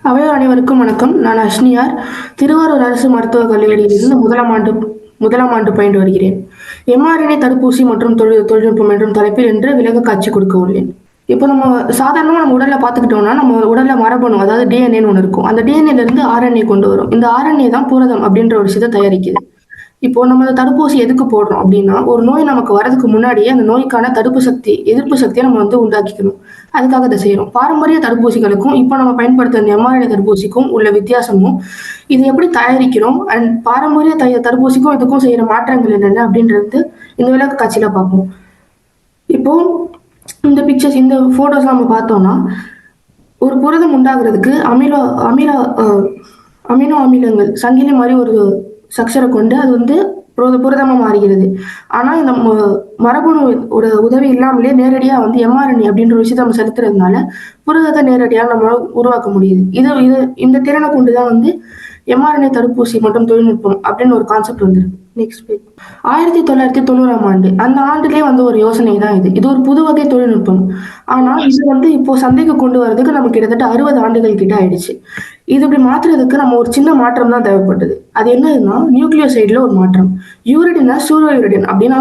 அவையோர் அனைவருக்கும் வணக்கம். நான் அஷ்னியார். திருவாரூர் அரசு மருத்துவக் கல்லூரியிலிருந்து முதலாம் ஆண்டு பயின்று வருகிறேன். எம்ஆர்என்ஏ தடுப்பூசி மற்றும் தொழில்நுட்பம் என்றும் தலைப்பில் இன்று விளக்க காட்சி கொடுக்க உள்ளேன். இப்போ நம்ம சாதாரணமாக நம்ம உடல்ல பார்த்துக்கிட்டோம்னா, நம்ம உடல்ல மரபணு அதாவது டிஎன்ஏன்னு ஒன்று இருக்கும். அந்த டிஎன்ஏல இருந்து ஆர்என்ஏ கொண்டு வரும். இந்த ஆர்என்ஏ தான் புரதம் அப்படின்ற ஒரு விஷயத்தை தயாரிக்குது. இப்போ நம்ம அந்த தடுப்பூசி எதுக்கு போடுறோம் அப்படின்னா, ஒரு நோய் நமக்கு வரதுக்கு முன்னாடியே அந்த நோய்க்கான எதிர்ப்பு சக்தியை நம்ம உண்டாக்கிக்கணும். அதுக்காக இதை செய்யறோம். பாரம்பரிய தடுப்பூசிகளுக்கும் இப்போ நம்ம பயன்படுத்துற இந்த எம்ஆர்என்ஏ தடுப்பூசிக்கும் உள்ள வித்தியாசமும், இது எப்படி தயாரிக்கிறோம் அண்ட் பாரம்பரிய தடுப்பூசிக்கும் இதுக்கும் செய்யற மாற்றங்கள் என்னென்ன அப்படின்றது இந்த விளக்க காட்சியில பார்ப்போம். இப்போ இந்த பிக்சர்ஸ், இந்த போட்டோஸ் நம்ம பார்த்தோம்னா, ஒரு புரதம் உண்டாகிறதுக்கு அமினோ அமிலங்கள் சங்கிலி மாதிரி ஒரு ஸ்ட்ரக்சரை கொண்டு அது புரதமா மாறுகிறது. ஆனா இந்த மரபணுவோட உதவி இல்லாமலே நேரடியா எம்ஆர்என்ஏ அப்படின்ற விஷயத்தை நம்ம செலுத்துறதுனால புரதத்தை நேரடியாக நம்ம உருவாக்க முடியுது. இந்த திறனை கொண்டுதான் எம்ஆர்என்ஏ தடுப்பூசி மற்றும் தொழில்நுட்பம் அப்படின்னு ஒரு கான்செப்ட் வந்துருக்கு. Next page. 1990ஆம் ஆண்டு அந்த ஆண்டுலேயே ஒரு யோசனை தான் இது ஒரு புது வகை தொழில்நுட்பம். ஆனா இது இப்போ சந்தைக்கு கொண்டு வரதுக்கு நமக்கு கிட்டத்தட்ட 60 ஆண்டுகள் கிட்ட ஆயிடுச்சு. இது இப்படி மாத்துறதுக்கு நம்ம ஒரு சின்ன மாற்றம் தான் தேவைப்பட்டது. அது என்னதுன்னா, நியூக்ளியோசைட்ல ஒரு மாற்றம். யூரிடினை சூடோ யூரிடின் அப்படின்னா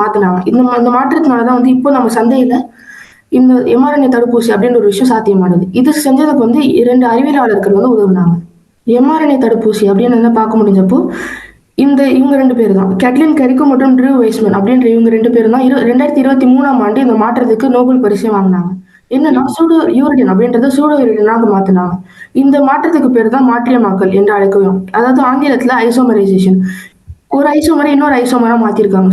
மாத்தினாங்க. இந்த மாற்றத்தினாலதான் இப்போ நம்ம சந்தையில இந்த எம்ஆர்என்ஏ தடுப்பூசி அப்படின்ற ஒரு விஷயம் சாத்தியமானது. இது செஞ்சதுக்கு 2 அறிவியலாளர்கள் உதவுனாங்க. எம்ஆர்என்ஏ தடுப்பூசி அப்படின்னு பார்க்க முடிஞ்சப்போ இவங்க 2 பேர் தான், கேட்லின் கெரிக்கோ மற்றும் ட்ரூ வெய்ஸ்மேன் அப்படின்ற இவங்க 2 பேரும் தான் 2023ஆம் ஆண்டு இந்த மாற்றத்துக்கு நோபல் பரிசை வாங்கினாங்க. என்னன்னா, சூடோ யூரிடின் அப்படின்றத சூடோ யூரிடினாக மாத்தினாங்க. இந்த மாற்றத்துக்கு பேர் தான் மாற்றியமாக்கல் என்று அழைக்கிறோம். அதாவது ஆங்கிலத்துல ஐசோமரைசேஷன். ஒரு ஐசோமரை இன்னொரு ஐசோமரா மாத்திருக்காங்க.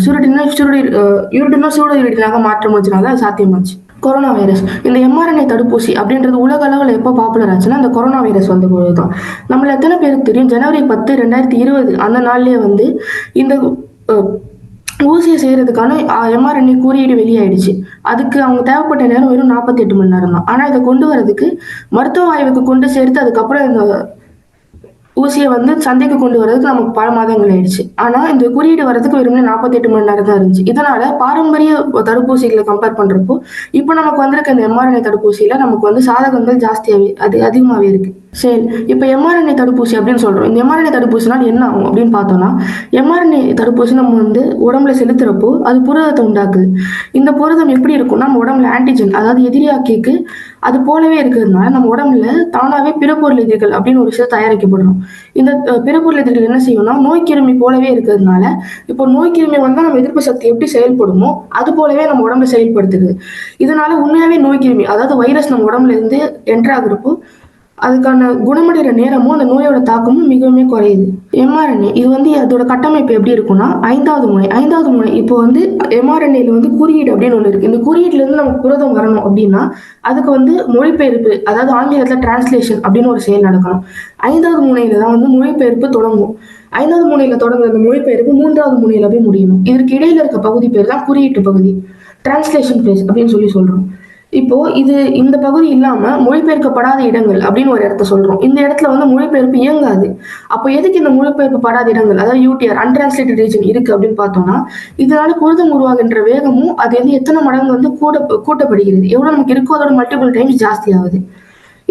யூரிடினோ சூடோ யூரிடினாக மாற்றம் வச்சுனால அது சாத்தியமாச்சு. Corona virus. இந்த எம்ஆர்என்ஏ தடுப்பூசி அப்படின்றது உலக அளவில் எப்போ பாப்புலர் ஆச்சுன்னா, அந்த கொரோனா வைரஸ் வந்த பொழுதுதான். நம்மள எத்தனை பேருக்கு தெரியும், ஜனவரி 10, 2020 அந்த நாள்லயே இந்த ஊசியை செய்யறதுக்கான எம்ஆர்என்ஏ குறியீடு வெளியாயிடுச்சு. அதுக்கு அவங்க தேவைப்பட்ட நேரம் வெறும் 48 மணி நேரம் தான். ஆனா இதை கொண்டு வரதுக்கு மருத்துவ ஆய்வுக்கு கொண்டு சேர்த்து அதுக்கப்புறம் இந்த ஊசியை சந்தைக்கு கொண்டு வரதுக்கு நமக்கு பல மாதங்கள் ஆயிடுச்சு. ஆனா இந்த குறியீடு வரதுக்கு வெறும் 48 மணி நேரம் தான் இருந்துச்சு. இதனால பாரம்பரிய தடுப்பூசிகளை கம்பேர் பண்றப்போ இப்போ நமக்கு வந்திருக்க இந்த எம்ஆர்என்ஏ தடுப்பூசியில நமக்கு சாதகங்கள் அதிகமாவே இருக்கு. சரி, இப்ப எம்ஆர்என்ஏ தடுப்பூசி அப்படின்னு சொல்றோம். இந்த எம்ஆர்என்ஏ தடுப்பூசினால் என்ன ஆகும் அப்படின்னு பார்த்தோம்னா, எம்ஆர்என்ஏ தடுப்பூசி நம்ம உடம்புல செலுத்துறப்போ அது புரதத்தை உண்டாக்குது. இந்த புரதம் எப்படி இருக்கும்னா, நம்ம உடம்புல ஆன்டிஜன் அதாவது எதிரியாக்கிக்கு அது போலவே இருக்கிறதுனால நம்ம உடம்புல தானாவே பிறப்பொருள் எதிரிகள் அப்படின்னு ஒரு விஷயம் தயாரிக்கப்படுறோம். இந்த பிறப்பொருள் எதிரிகள் என்ன செய்யும்னா, நோய்க்கிருமி போலவே இருக்கிறதுனால இப்போ நோய்க்கிருமி நம்ம எதிர்ப்பு சக்தி எப்படி செயல்படுமோ அது போலவே நம்ம உடம்புல செயல்படுத்துது. இதனால உண்மையாவே நோய்க்கிருமி அதாவது வைரஸ் நம்ம உடம்புல இருந்து என்டர் ஆகுறப்போ அதுக்கான குணமடைகிற நேரமும் அந்த நோயோட தாக்கமும் மிகவும் குறையுது. எம்ஆர்என்ஏ இது அதோட கட்டமைப்பு எப்படி இருக்குன்னா, 5வது முனை இப்போ எம்ஆர்என்ஏல குறியீடு அப்படின்னு ஒண்ணு இருக்கு. இந்த குறியீடுல இருந்து நமக்கு புரதம் வரணும் அப்படின்னா அதுக்கு மொழிபெயர்ப்பு அதாவது ஆங்கிலத்துல டிரான்ஸ்லேஷன் அப்படின்னு ஒரு செயல் நடக்கணும். 5வது முனையில தான் மொழிபெயர்ப்பு தொடங்கும். 5வது முனையில தொடங்குற அந்த மொழிபெயர்ப்பு 3வது முனையில போய் முடியணும். இதற்கு இடையில இருக்க பகுதி பேர் தான் குறியீட்டு பகுதி, டிரான்ஸ்லேஷன் பேஸ் அப்படின்னு சொல்றோம். இப்போ இந்த பகுதி இல்லாம மொழிபெயர்க்கப்படாத இடங்கள் அப்படின்னு ஒரு இடத்த சொல்றோம். இந்த இடத்துல மொழிபெயர்ப்பு இயங்காது. அப்போ எதுக்கு இந்த மொழிபெயர்ப்பு படாத இடங்கள் அதாவது யூடிஆர் அன்டிரான்ஸ்லேட்டட் ரீஜன் இருக்கு அப்படின்னு பார்த்தோம்னா, இதனால புரதம் உருவாகின்ற வேகமும் அது எத்தனை மடங்கு கூட்டப்படுகிறது, எவ்வளவு நமக்கு இருக்கோ அதோட மல்டிபிள் டைம்ஸ் ஜாஸ்தி ஆகுது.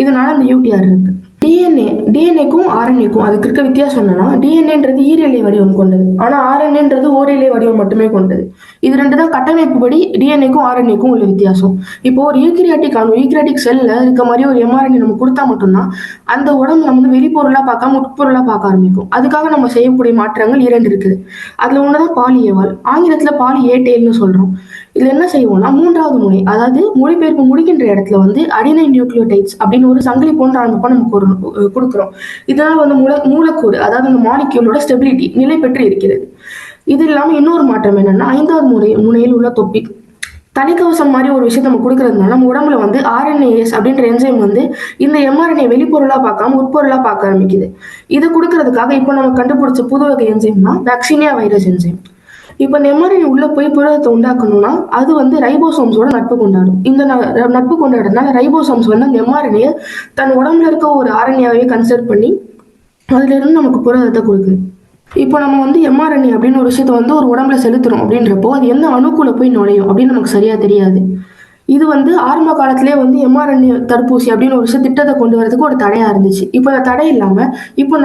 இதனால அந்த யூடிஆர் இருக்கு. டிஎன்ஏக்கும் ஆர்என்ஏக்கும் அதுக்கு இருக்க வித்தியாசம் என்னன்னா, டிஎன்ஏன்றது ஈரிலை வடிவம் கொண்டது, ஆனா ஆர்என்ஏன்றது ஓரிலை வடிவம் மட்டுமே கொண்டது. இது 2 தான் கட்டமைப்பு படி டிஎன்ஏக்கும் ஆர்என்ஏக்கும் உள்ள வித்தியாசம். இப்போ ஒரு யூக்ரியாட்டிக் செல்ல இருக்க மாதிரி ஒரு எம்ஆர்என்ஏ நம்ம கொடுத்தா மட்டும்தான் அந்த உடம்பு நம்ம வெளிப்பொருளா பார்க்காம உட்பொருளா பார்க்க ஆரம்பிக்கும். அதுக்காக நம்ம செய்யக்கூடிய மாற்றங்கள் 2 இருக்குது. அதுல ஒண்ணுதான் பாலிஏவால், ஆங்கிலத்துல பாலிஏடெயில்னு சொல்றோம். இதுல என்ன செய்வோம்னா, 3வது முனை அதாவது மொழிபெயர்ப்பு முடிக்கின்ற இடத்துல அடினைன் நியூக்ளியோடைட்ஸ் அப்படின்னு ஒரு சங்கிலி போன்ற அமைப்பை நம்ம கொடுக்குறோம். இதனால மூலக்கூறு அதாவது அந்த மாலிக்யூலோட ஸ்டெபிலிட்டி நிலை பெற்று இருக்கிறது. இது இல்லாம இன்னொரு மாற்றம் என்னன்னா, 5வது முனையில் உள்ள தொப்பி தலைக்கவசம் மாதிரி ஒரு விஷயத்த நம்ம கொடுக்கறதுனால நம்ம உடம்புல ஆர்என்ஏஎஸ் அப்படின்ற என்சைம் இந்த எம்ஆர்என்ஏ வெளிப்பொருளா பார்க்காம உட்பொருளா பார்க்க ஆரம்பிக்குது. இதை கொடுக்கறதுக்காக இப்போ நம்ம கண்டுபிடிச்ச புது வகை என்சைம்னா வேக்சினியா வைரஸ் என்சைம். இப்ப இந்த எம்ஆர்என்ஏ உள்ள போய் புரதத்தை உண்டாக்கணும்னா அது ரைபோசோம்ஸோட நட்பு கொண்டாடும். இந்த நட்பு கொண்டாடுறதுனால ரைபோசோம்ஸ் அந்த எம்ஆர்என்ஏ தன் உடம்புல இருக்க ஒரு ஆர்என்ஏவே கன்சிடர் பண்ணி அதுல இருந்து நமக்கு புரதத்தை கொடுக்குது. இப்போ நம்ம எம்ஆர்என்ஏ அப்படின்னு ஒரு விஷயத்த ஒரு உடம்புல செலுத்துறோம் அப்படின்றப்போ அது எந்த அணுக்குள்ள போய் நுழையும் அப்படின்னு நமக்கு சரியா தெரியாது. இது வந்து ஆரம்ப காலத்திலேயே வந்து எம்ஆர்என்ஏ தடுப்பூசி அப்படின்னு ஒரு திட்டத்தை கொண்டு வரதுக்கு ஒரு தடையா இருந்துச்சு. இப்போ அந்த தடை இல்லாம இப்போ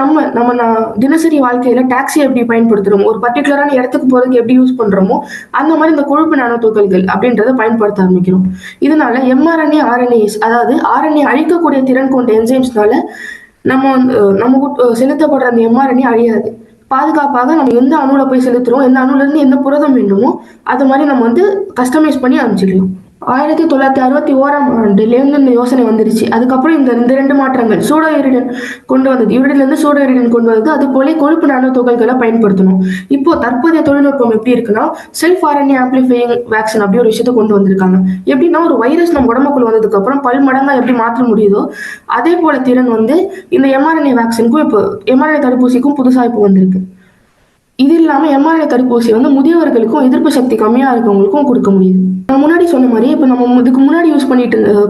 தினசரி வாழ்க்கையில டாக்ஸி எப்படி பயன்படுத்துறோமோ, ஒரு பர்ட்டிகுலரான இடத்துக்கு போறதுக்கு எப்படி யூஸ் பண்றோமோ, அந்த மாதிரி இந்த கொழுப்பு நானோ துகள்கள் அப்படின்றத பயன்படுத்த ஆரம்பிக்கிறோம். இதனால எம்ஆர்என்ஏ, ஆர்என்ஏஸ், அதாவது ஆர்என்ஏ அழிக்கக்கூடிய திறன் கொண்ட என்சைம்ஸ்னால நம்ம வந்து செலுத்தப்படுற அந்த எம்ஆர்என்ஏ அழியாது. பாதுகாப்பாக நம்ம எந்த அணுல போய் செலுத்துறோம், எந்த அணுல இருந்து எந்த புரதம் வேண்டுமோ அது மாதிரி நம்ம வந்து கஸ்டமைஸ் பண்ணி அனுப்பிச்சிக்கலாம். 1961ஆம் ஆண்டுலேருந்து இந்த யோசனை வந்துருச்சு. அதுக்கப்புறம் இந்த ரெண்டு மாற்றங்கள், சூடோ யூரிடன் கொண்டு வந்தது, யூரிடிலேருந்து சூடோ யூரிடன் கொண்டு வந்தது, அது போல கொழுப்பு நானோ துகள்களை பயன்படுத்தணும். இப்போ தற்போதைய தொழில்நுட்பம் எப்படி இருக்குன்னா, செல்ஃப் ஆர்என்ஏ ஆம்பிளிஃபையிங் வேக்சின் அப்படி ஒரு விஷயத்தை கொண்டு வந்திருக்காங்க. எப்படின்னா, ஒரு வைரஸ் நம்ம உடம்புக்குள்ள வந்ததுக்கு அப்புறம் பல்மடங்கா எப்படி மாற்ற முடியுதோ அதே போல திறன் வந்து இந்த எம்ஆர்என்ஏ வேக்சினுக்கும், இப்போ எம்ஆர்என்ஏ தடுப்பூசிக்கும் புதுசா இப்போ வந்திருக்கு. இது இல்லாம எம்ஆர்என்ஏ தடுப்பூசி வந்து முதியவர்களுக்கும் எதிர்ப்பு சக்தி கம்மியா இருக்கவங்களுக்கும் கொடுக்க முடியுது. நான் முன்னாடி சொன்ன மாதிரி இப்போ நம்ம இதுக்கு முன்னாடி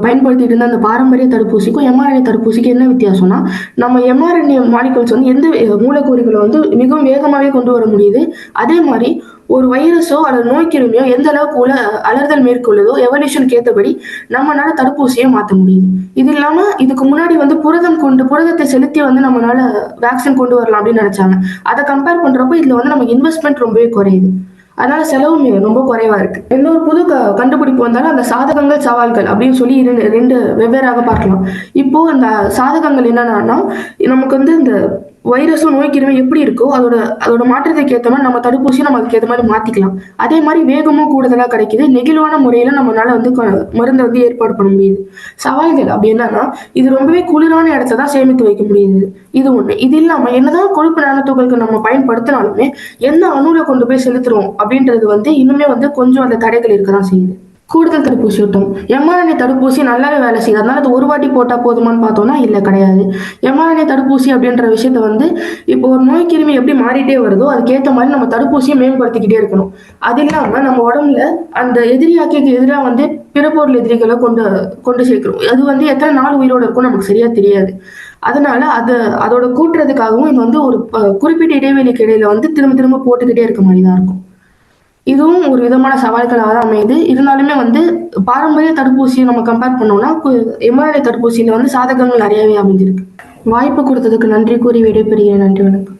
பயன்படுத்திட்டு இருந்த அந்த பாரம்பரிய தடுப்பூசிக்கும் எம்ஆர்என்ஏ தடுப்பூசிக்கு என்ன வித்தியாசம்னா, நம்ம எம்ஆர்என்ஏ மாலிகுல்ஸ் வந்து எந்த மூலக்கூறுகளை வந்து மிகவும் வேகமாகவே கொண்டு வர முடியுது. அதே மாதிரி ஒரு வைரஸோ அல்லது நோய்க்கிருமியோ எந்த அளவுக்கு அலறுதல் மேற்கொள்ளுதோ எவல்யூஷனுக்கு ஏற்றபடி நம்மளால தடுப்பூசியை மாற்ற முடியுது. இது இல்லாம இதுக்கு முன்னாடி வந்து புரதத்தை செலுத்தி வந்து நம்மளால வேக்சின் கொண்டு வரலாம் அப்படின்னு நினைச்சாங்க. அதை கம்பேர் பண்றப்போ இதுல வந்து நமக்கு இன்வெஸ்ட்மெண்ட் ரொம்பவே குறையுது. அதனால செலவும் ரொம்ப குறைவா இருக்கு. எந்த ஒரு புது கண்டுபிடிப்பு வந்தாலும் அந்த சாதகங்கள், சவால்கள் அப்படின்னு சொல்லி ரெண்டு வெவ்வேறாக பார்க்கலாம். இப்போ அந்த சாதகங்கள் என்னன்னா, நமக்கு வந்து இந்த வைரஸும் நோய்க்கிருமி எப்படி இருக்கோ அதோட மாற்றத்துக்கு ஏற்ற மாதிரி நம்ம தடுப்பூசியும் நம்ம அதுக்கு ஏற்ற மாதிரி மாத்திக்கலாம். அதே மாதிரி வேகமும் கூடுதலா கிடைக்குது. நெகிழ்வான முறையில நம்மளால வந்து மருந்தை வந்து ஏற்பாடு பண்ண முடியுது. சவால்கள் அப்படி என்னன்னா, இது ரொம்பவே குளிரான இடத்த தான் சேமித்து வைக்க முடியுது. இது ஒண்ணு. இது இல்லாம என்னதான் கொழுப்பு நானோ துகள்கள் நம்ம பயன்படுத்தினாலுமே எந்த அணுல கொண்டு போய் செலுத்துறோம் அப்படின்றது வந்து இன்னுமே வந்து கொஞ்சம் அந்த தடைகள் இருக்கதான் செய்யுது. கூடுதல் தடுப்பூசி ஊட்டம். எம்ஆர்என்ஏ தடுப்பூசி நல்லாவே வேலை செய்யுது. அதனால அது ஒரு வாட்டி போட்டா போதுமான்னு பார்த்தோம்னா இல்லை, கிடையாது. எம்ஆர்என்ஏ தடுப்பூசி அப்படின்ற விஷயத்த வந்து இப்போ ஒரு நோய் கிருமி எப்படி மாறிட்டே வருதோ அதுக்கேற்ற மாதிரி நம்ம தடுப்பூசியை மேம்படுத்திக்கிட்டே இருக்கணும். அது இல்லாம நம்ம உடம்புல அந்த எதிரியாக்கிக்கு எதிராக வந்து பிற பொருள் எதிரிகளை கொண்டு சேர்க்கிறோம். அது வந்து எத்தனை நாள் உயிரோட இருக்கும் நமக்கு சரியா தெரியாது. அதனால அதோட கூட்டுறதுக்காகவும் இது வந்து ஒரு குறிப்பிட்ட இடைவெளிக்கு இடையில வந்து திரும்ப திரும்ப போட்டுக்கிட்டே இருக்க மாதிரி தான் இருக்கும். இதுவும் ஒரு விதமான சவால்களாக தான் அமையுது. இருந்தாலுமே வந்து பாரம்பரிய தடுப்பூசியை நம்ம கம்பேர் பண்ணோம்னா எம்ஆர்என்ஏ தடுப்பூசியில வந்து சாதகங்கள் நிறையவே அமைஞ்சிருக்கு. வாய்ப்பு கொடுத்ததுக்கு நன்றி கூறி விடைபெறுகிறேன். நன்றி, வணக்கம்.